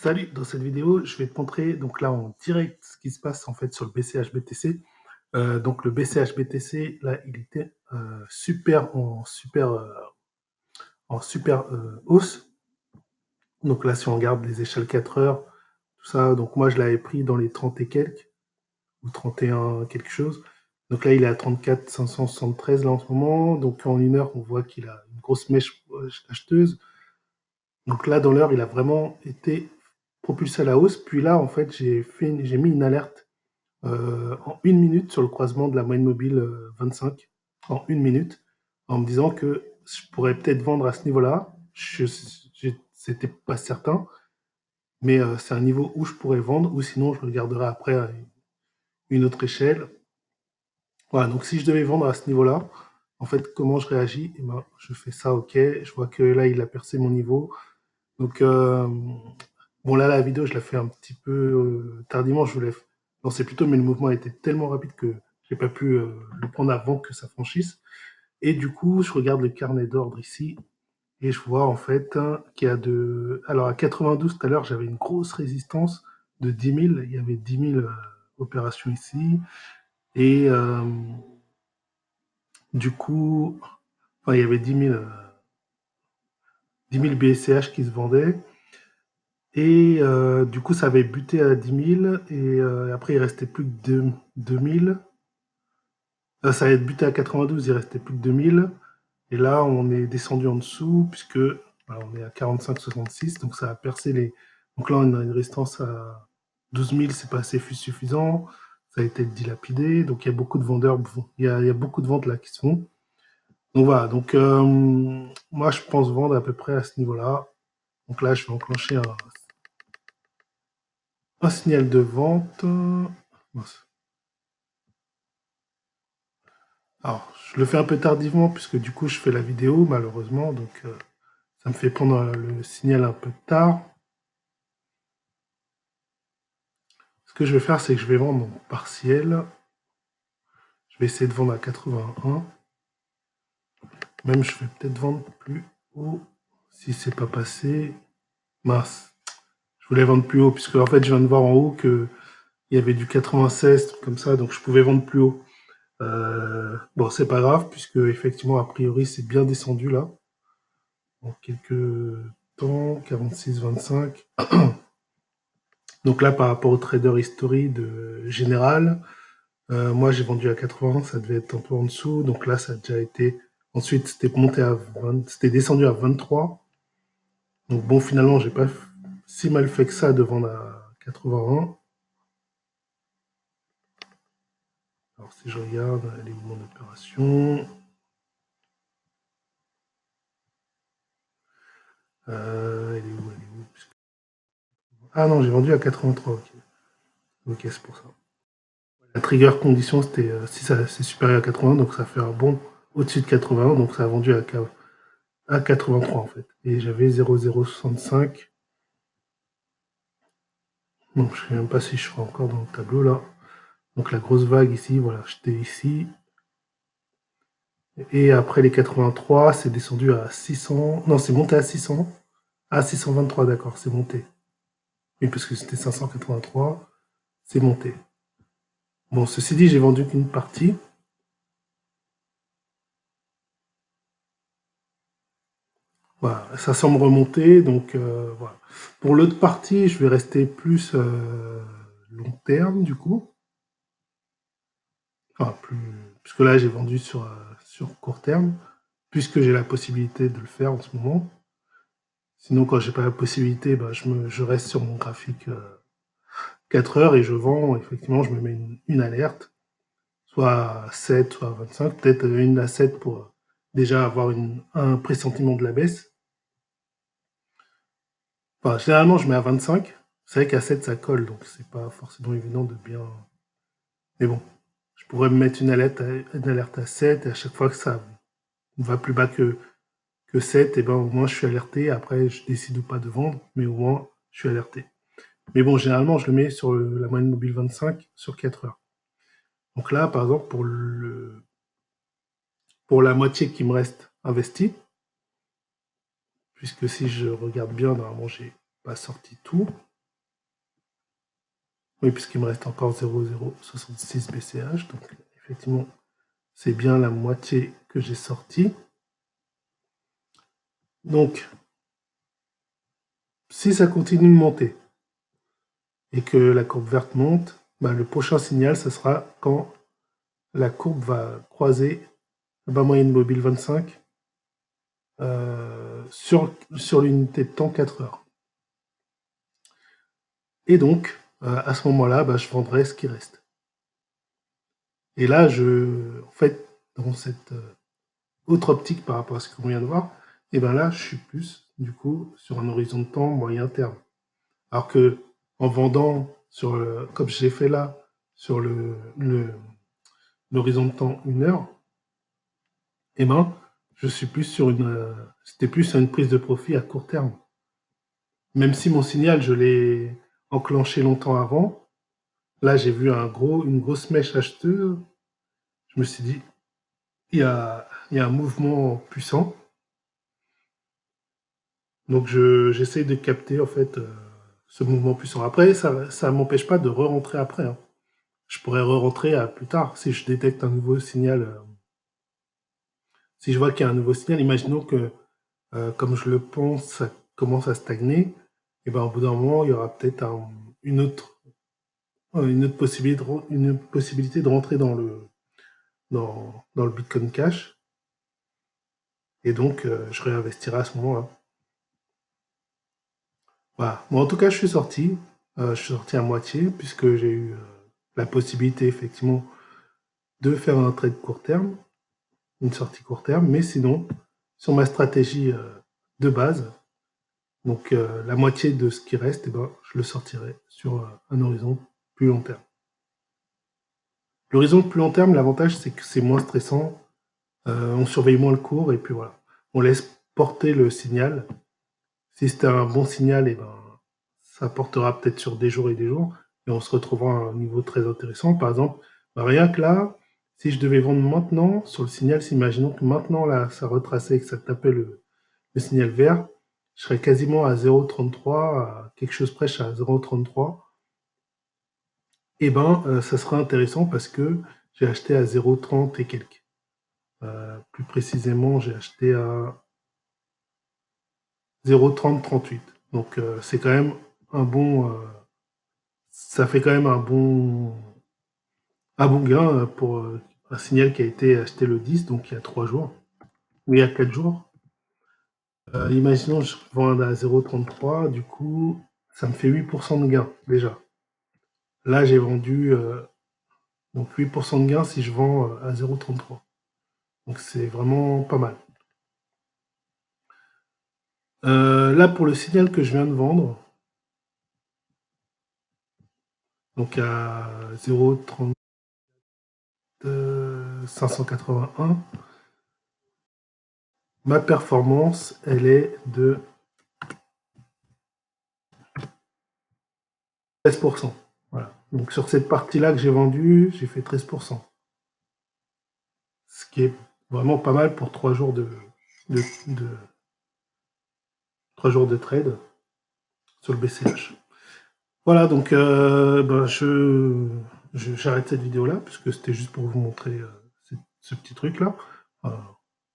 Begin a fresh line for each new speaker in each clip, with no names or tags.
Salut, dans cette vidéo, je vais te montrer donc là en direct ce qui se passe en fait sur le BCH BTC. Donc le BCH BTC, là, il était super hausse. Donc là, si on regarde les échelles 4 heures, tout ça, donc moi je l'avais pris dans les 30 et quelques, ou 31 quelque chose. Donc là, il est à 34 573 là en ce moment. Donc en une heure, on voit qu'il a une grosse mèche acheteuse. Donc là, dans l'heure, il a vraiment été propulsé à la hausse. Puis là, en fait, j'ai mis une alerte en une minute sur le croisement de la moyenne mobile 25, en une minute, en me disant que je pourrais peut-être vendre à ce niveau-là. C'était pas certain, mais c'est un niveau où je pourrais vendre, ou sinon je regarderai après une autre échelle. Voilà, donc si je devais vendre à ce niveau-là, en fait, comment je réagis? Eh ben, je fais ça, ok, je vois que là, il a percé mon niveau. Donc, bon, là, la vidéo, je la fais un petit peu tardivement. Je voulais lancer plus tôt, mais le mouvement était tellement rapide que j'ai pas pu le prendre avant que ça franchisse. Et du coup, je regarde le carnet d'ordre ici et je vois en fait qu'il y a de. Alors, à 92 tout à l'heure, j'avais une grosse résistance de 10 000. Il y avait 10 000 opérations ici. Et du coup, enfin, il y avait 10 000 BCH qui se vendaient. Et du coup, ça avait buté à 10 000 et après, il restait plus que 2 000. Ça avait buté à 92, il restait plus que 2 000. Et là, on est descendu en dessous puisque voilà, on est à 45,66, donc ça a percé les. Donc là, on a une résistance à 12 000, c'est pas assez suffisant. Ça a été dilapidé, donc il y a beaucoup de vendeurs, il y a beaucoup de ventes là qui se font. Donc voilà, donc moi je pense vendre à peu près à ce niveau-là. Donc là, je vais enclencher un signal de vente. Alors, je le fais un peu tardivement puisque du coup, je fais la vidéo malheureusement, donc ça me fait prendre le signal un peu tard. Ce que je vais faire, c'est que je vais vendre mon partiel. Je vais essayer de vendre à 81. Même, je vais peut-être vendre plus haut si c'est pas passé. Mince. Je voulais vendre plus haut puisque en fait, je viens de voir en haut que il y avait du 96 comme ça, donc je pouvais vendre plus haut. Bon, c'est pas grave, puisque effectivement, a priori, c'est bien descendu là. En quelques temps, 46,25. Donc là, par rapport au trader history de général, moi j'ai vendu à 80, ça devait être un peu en dessous. Donc là, ça a déjà été. Ensuite, c'était monté à 20, c'était descendu à 23. Donc bon, finalement, j'ai pas si mal fait que ça de vendre à 81. Alors si je regarde, elle est où mon opération? Elle est où? Elle est où? Ah non, j'ai vendu à 83, ok. Ok, c'est pour ça. La trigger condition, c'était si ça c'est supérieur à 80, donc ça fait un bond au-dessus de 80, donc ça a vendu à 83 en fait. Et j'avais 0,065. Donc je ne sais même pas si je serai encore dans le tableau là. Donc la grosse vague ici, voilà, j'étais ici. Et après les 83, c'est descendu à 600. Non, c'est monté à 600. Ah, 623, d'accord, c'est monté. Oui, parce que c'était 583, c'est monté. Bon, ceci dit, j'ai vendu qu'une partie. Voilà, ça semble remonter, donc voilà. Pour l'autre partie, je vais rester plus long terme, du coup. Enfin, plus, puisque là, j'ai vendu sur court terme, puisque j'ai la possibilité de le faire en ce moment. Sinon, quand j'ai pas la possibilité, bah, je reste sur mon graphique 4 heures et je vends. Effectivement, je me mets une alerte, soit à 7, soit à 25, peut-être une à 7 pour déjà avoir un pressentiment de la baisse. Enfin, généralement, je mets à 25. C'est vrai qu'à 7, ça colle, donc c'est pas forcément évident de bien. Mais bon, je pourrais me mettre une alerte à 7, et à chaque fois que ça va plus bas que 7, et ben au moins je suis alerté. Après, je décide ou pas de vendre, mais au moins je suis alerté. Mais bon, généralement, je le mets sur la moyenne mobile 25 sur 4 heures. Donc là, par exemple, pour la moitié qui me reste investie, puisque si je regarde bien, normalement, j'ai pas sorti tout. Oui, puisqu'il me reste encore 0,066 BCH. Donc, effectivement, c'est bien la moitié que j'ai sorti. Donc, si ça continue de monter et que la courbe verte monte, bah, le prochain signal, ce sera quand la courbe va croiser la bas moyenne mobile 25 sur l'unité de temps 4 heures. Et donc, à ce moment-là, bah, je vendrai ce qui reste. Et là, en fait, dans cette autre optique par rapport à ce qu'on vient de voir, et bien là, je suis plus, du coup, sur un horizon de temps moyen terme. Alors que en vendant, comme je l'ai fait là, sur l'horizon de temps 1 heure, et ben, je suis plus sur c'était plus sur une prise de profit à court terme. Même si mon signal, je l'ai enclenché longtemps avant, là, j'ai vu une grosse mèche acheteuse. Je me suis dit, il y a un mouvement puissant. Donc, j'essaie de capter, en fait, ce mouvement puissant. Après, ça ne m'empêche pas de re-rentrer après. Hein. Je pourrais re-rentrer plus tard si je détecte un nouveau signal. Si je vois qu'il y a un nouveau signal, imaginons que, comme je le pense, ça commence à stagner, et ben, au bout d'un moment, il y aura peut-être une autre possibilité de rentrer dans le Bitcoin Cash. Et donc, je réinvestirai à ce moment-là. Voilà. Bon, en tout cas, je suis sorti. Je suis sorti à moitié, puisque j'ai eu la possibilité, effectivement, de faire un trade court terme, une sortie court terme. Mais sinon, sur ma stratégie de base, donc la moitié de ce qui reste, eh ben, je le sortirai sur un horizon plus long terme. L'horizon plus long terme, l'avantage, c'est que c'est moins stressant. On surveille moins le cours et puis voilà. On laisse porter le signal. Si c'était un bon signal, et ben, ça portera peut-être sur des jours et des jours et on se retrouvera à un niveau très intéressant. Par exemple, bah, rien que là, si je devais vendre maintenant sur le signal, imaginons que maintenant là, ça retraçait et que ça tapait le signal vert, je serais quasiment à 0,33, à quelque chose près à 0,33. Et ben, ça sera intéressant parce que j'ai acheté à 0,30 et quelques. Plus précisément, j'ai acheté à 0,3038. Donc c'est quand même un bon. Ça fait quand même un bon gain pour un signal qui a été acheté le 10, donc il y a 3 jours. Ou il y a 4 jours. Imaginons je vends à 0,33, du coup, ça me fait 8% de gain déjà. Là, j'ai vendu donc 8% de gain si je vends à 0,33. Donc c'est vraiment pas mal. Là, pour le signal que je viens de vendre, donc à 0,30 581, ma performance, elle est de 13%. Voilà. Donc sur cette partie-là que j'ai vendue, j'ai fait 13%. Ce qui est vraiment pas mal pour 3 jours de 3 jours de trade sur le BCH. Voilà, donc ben, j'arrête cette vidéo là, puisque c'était juste pour vous montrer ce petit truc là.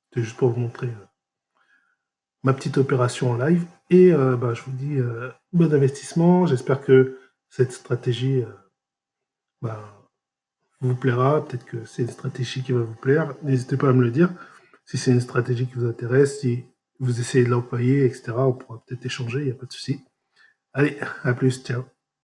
C'était juste pour vous montrer ma petite opération en live. Et ben, je vous dis bon investissement. J'espère que cette stratégie ben, vous plaira. Peut-être que c'est une stratégie qui va vous plaire. N'hésitez pas à me le dire. Si c'est une stratégie qui vous intéresse, si vous essayez de l'employer, etc., on pourra peut-être échanger, il n'y a pas de souci. Allez, à plus, ciao.